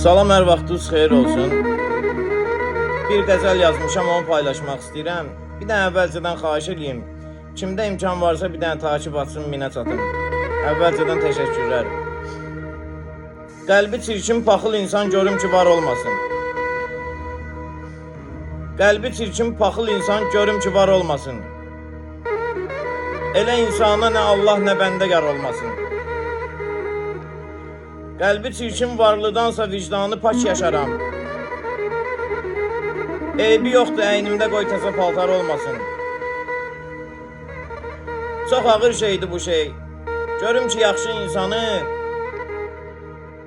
Salam, hər vaxtınız xeyir olsun. Bir qəzəl yazmışam, onu paylaşmaq istəyirəm. Bir dənə əvvəlcədən xahiş edeyim. Kimdə imkan varsa bir dənə takip atsın, minə çatım. Əvvəlcədən təşəkkürlər. Qəlbi çirkin, paxıl insan görüm ki, var olmasın. Qəlbi çirkin, paxıl insan görüm ki, var olmasın. Elə insana nə Allah, nə bəndə yar olmasın. Qəlbi çirkin varlıdansa vicdanı pak yaşaram. Eybi yoxdur, əynimdə qoy təzə paltar olmasın. Çox ağır şeydir bu şey. Görüm ki, yaxşı insanı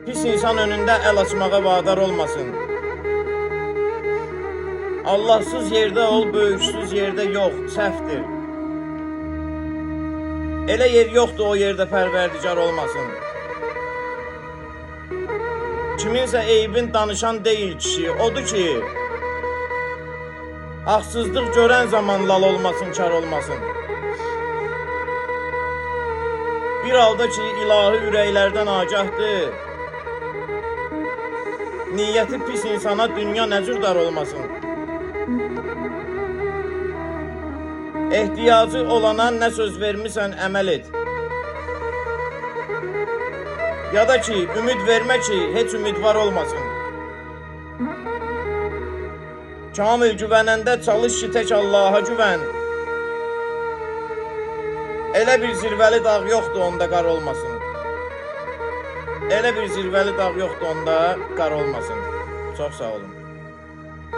pis insan önündə əl açmağa vadar olmasın. Allahsız yerdə ol, böyüksüz yerdə yox, səhvdir. Elə yer yoxdur, o yerdə pərverdigar olmasın. Kiminsə eybin danışan deyil kişi, odur ki, haqsızlıq görən zaman lal olmasın, kar olmasın. Bir halda ki, ilahi ürəklərdən agahdır, niyyəti pis insana dünya nəcür dar olmasın. Ehtiyacı olana nə söz vermirsən, əməl et. Ya da ki, ümid vermə ki, heç ümidvar olmasın. Kamil güvənəndə çalış ki, tək Allaha güvən. Elə bir zirvəli dağ yoxdur, onda qar olmasın. Elə bir zirvəli dağ yoxdur, onda qar olmasın. Çox sağ olun.